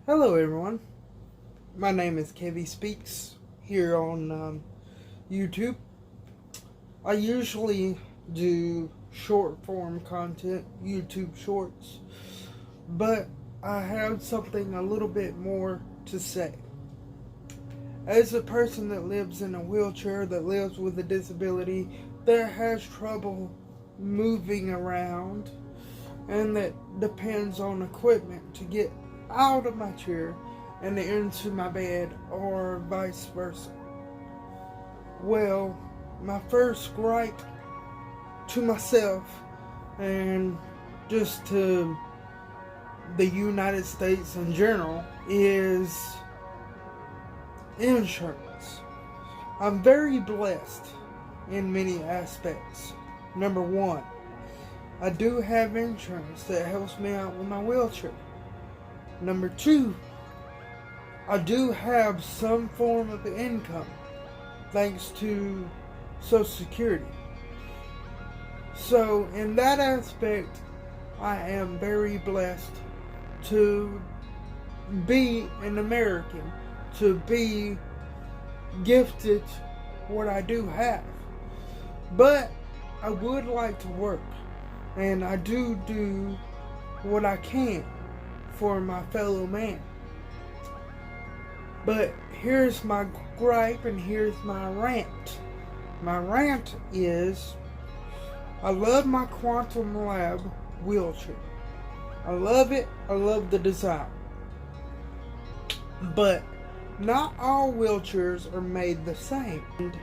Hello, everyone. My name is Kevy Speaks here on YouTube. I usually do short form content, YouTube shorts, but I have something a little bit more to say. As a person that lives in a wheelchair, that lives with a disability, that has trouble moving around, and that depends on equipment to get out of my chair and into my bed or vice versa. Well, my first gripe to myself and just to the United States in general is insurance. I'm very blessed in many aspects. Number one, I do have insurance that helps me out with my wheelchair. Number two, I do have some form of income thanks to Social Security. So, in that aspect, I am very blessed to be an American, to be gifted what I do have. But I would like to work, and I do what I can for my fellow man. But here's my gripe and here's my rant. My rant is, I love my Quantum Lab wheelchair. I love it. I love the design. But not all wheelchairs are made the same. And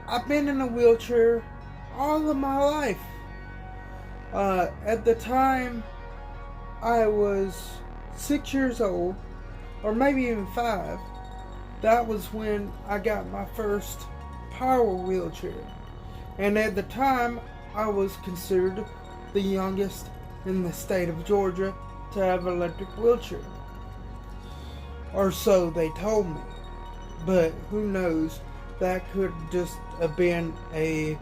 I've been in a wheelchair all of my life. At the time I was 6 years old, or maybe even 5, that was when I got my first power wheelchair. And at the time, I was considered the youngest in the state of Georgia to have an electric wheelchair. Or so they told me. But who knows, that could just have been a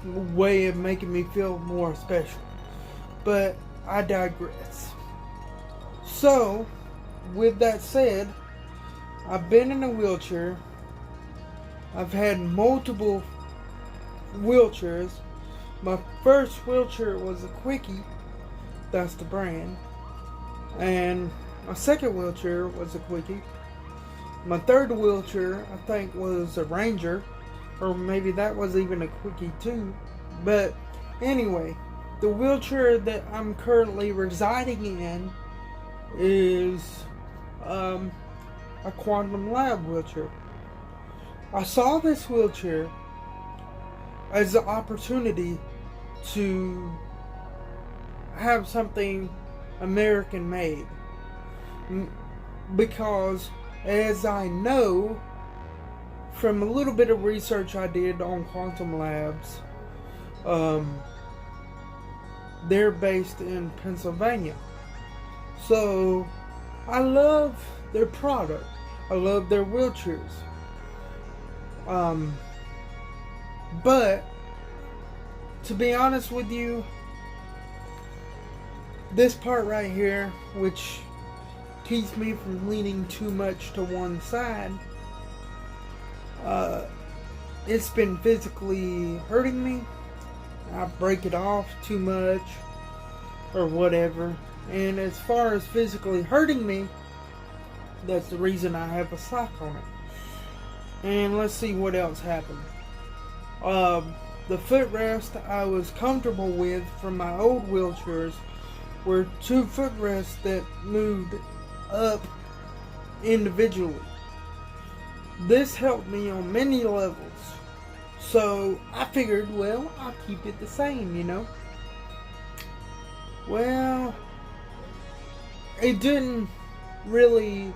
way of making me feel more special. But I digress. So, with that said, I've been in a wheelchair. I've had multiple wheelchairs. My first wheelchair was a Quickie, that's the brand. And my second wheelchair was a Quickie. My third wheelchair, I think, was a Ranger, or maybe that was even a Quickie too. But anyway, the wheelchair that I'm currently residing in is a Quantum Lab wheelchair. I saw this wheelchair as an opportunity to have something American made, because as I know from a little bit of research I did on Quantum Labs, they're based in Pennsylvania. So I love their product. I love their wheelchairs. But to be honest with you, this part right here, which keeps me from leaning too much to one side, it's been physically hurting me. I break it off too much or whatever. And as far as physically hurting me, that's the reason I have a sock on it. And let's see what else happened. The footrest I was comfortable with from my old wheelchairs were 2 footrests that moved up individually. This helped me on many levels. So I figured, well, I'll keep it the same, you know. Well, it didn't really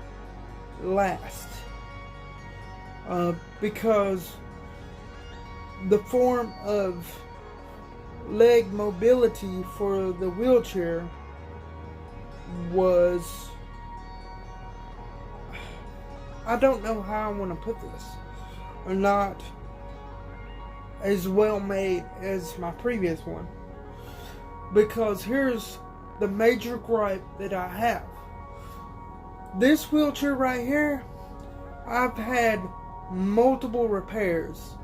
last. Because the form of leg mobility for the wheelchair was, I don't know how I want to put this, or not as well made as my previous one. Because here's the major gripe that I have. This wheelchair right here, I've had multiple repairs,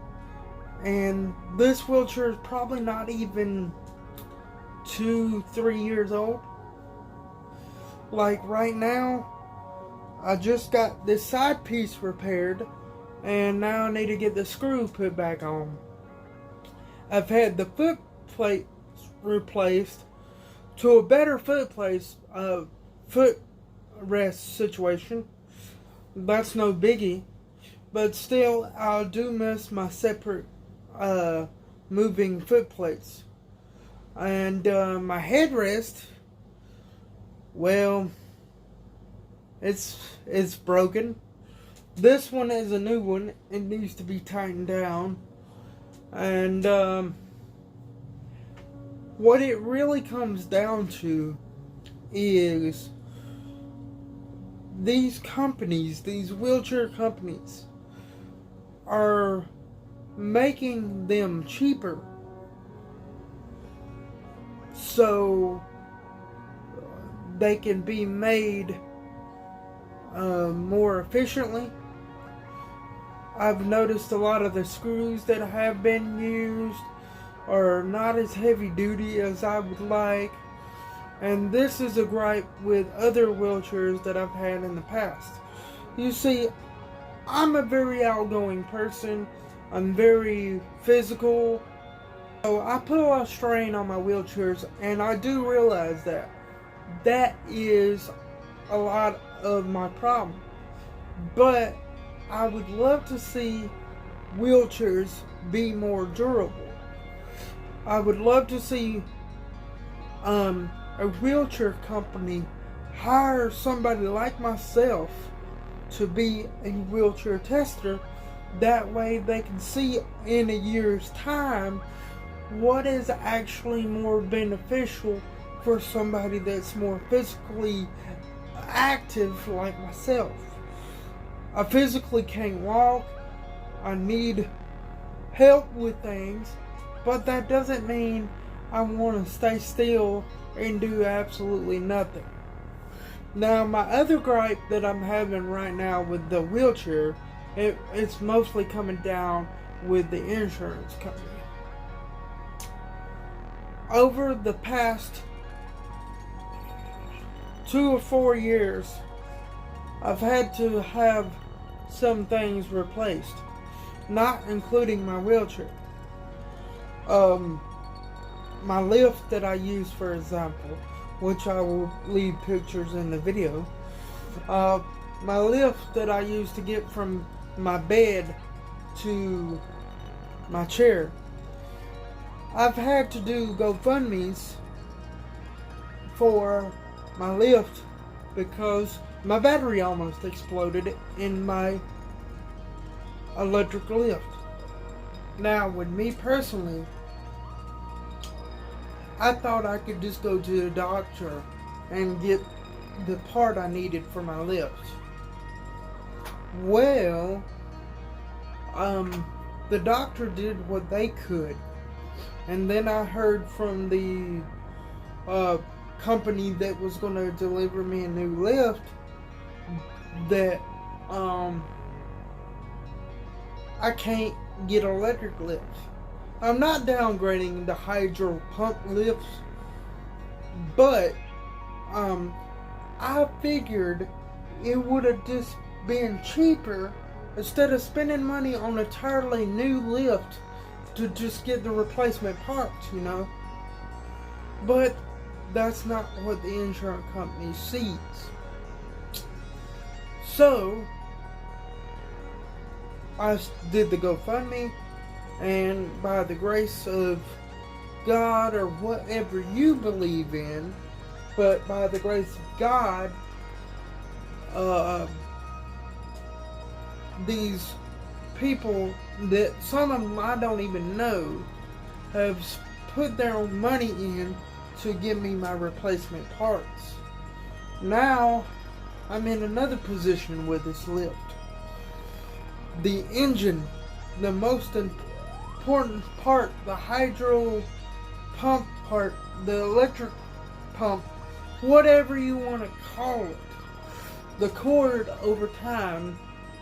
and this wheelchair is probably not even 2-3 years old. Like right now, I just got this side piece repaired, and now I need to get the screw put back on. I've had the foot plate replaced to a better footrest situation. That's no biggie, but still, I do miss my separate moving foot plates. And my headrest, well, it's broken. This one is a new one. It needs to be tightened down. And what it really comes down to is these companies, these wheelchair companies, are making them cheaper so they can be made more efficiently. I've noticed a lot of the screws that have been used are not as heavy duty as I would like, and this is a gripe with other wheelchairs that I've had in the past. You see, I'm a very outgoing person. I'm very physical, so I put a lot of strain on my wheelchairs, and I do realize that is a lot of my problem. But I would love to see wheelchairs be more durable. I would love to see a wheelchair company hire somebody like myself to be a wheelchair tester. That way they can see in a year's time what is actually more beneficial for somebody that's more physically active like myself. I physically can't walk. I need help with things, but that doesn't mean I want to stay still and do absolutely nothing. Now, my other gripe that I'm having right now with the wheelchair, it's mostly coming down with the insurance company. Over the past 2 or 4 years, I've had to have some things replaced, not including my wheelchair. My lift that I use, for example, which I will leave pictures in the video. My lift that I use to get from my bed to my chair, I've had to do GoFundMes for my lift because my battery almost exploded in my electric lift. Now, with me personally, I thought I could just go to the doctor and get the part I needed for my lift. Well, the doctor did what they could, and then I heard from the company that was going to deliver me a new lift that I can't get an electric lift. I'm not downgrading the hydro pump lifts, but I figured it would have just been cheaper instead of spending money on a entirely new lift to just get the replacement parts, you know. But that's not what the insurance company sees. So I did the GoFundMe, and by the grace of God, or whatever you believe in, but by the grace of God, these people that some of them I don't even know have put their own money in to give me my replacement parts. Now I'm in another position with this lift. The engine, the most important part, the hydro pump part, the electric pump, whatever you want to call it, the cord over time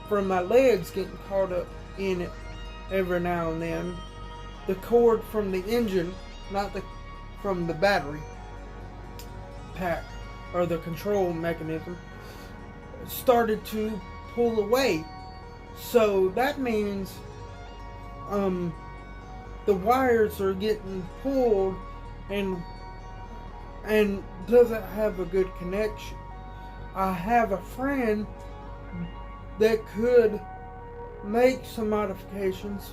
from my legs getting caught up in it every now and then, the cord from the engine, not from the battery pack or the control mechanism, started to pull away. So that means the wires are getting pulled and doesn't have a good connection. I have a friend that could make some modifications,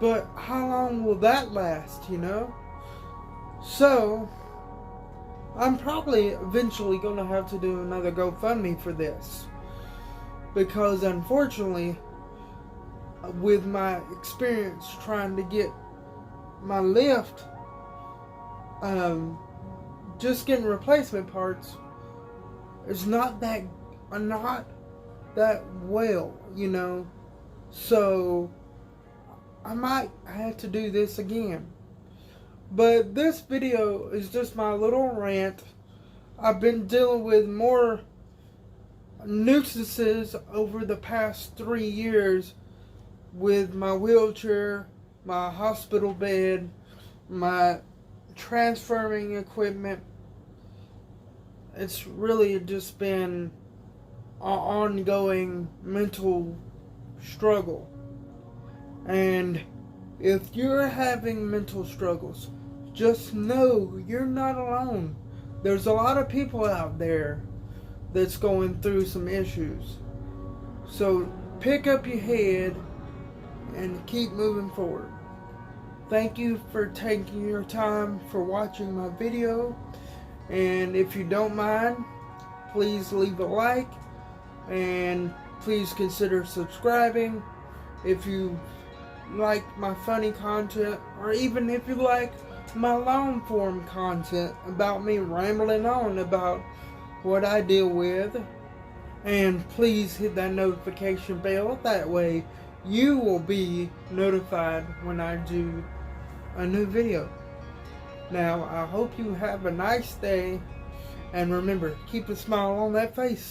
but how long will that last, you know? So I'm probably eventually going to have to do another GoFundMe for this, because unfortunately, with my experience trying to get my lift, just getting replacement parts is not that well, you know. So I might have to do this again. But this video is just my little rant. I've been dealing with more nuisances over the past 3 years with my wheelchair, my hospital bed, my transferring equipment. It's really just been an ongoing mental struggle. And if you're having mental struggles, just know you're not alone. There's a lot of people out there that's going through some issues. So pick up your head and keep moving forward. Thank you for taking your time for watching my video. And if you don't mind, please leave a like and please consider subscribing if you like my funny content, or even if you like my long form content about me rambling on about what I deal with. And please hit that notification bell, that way you will be notified when I do a new video. Now, I hope you have a nice day, and remember, keep a smile on that face.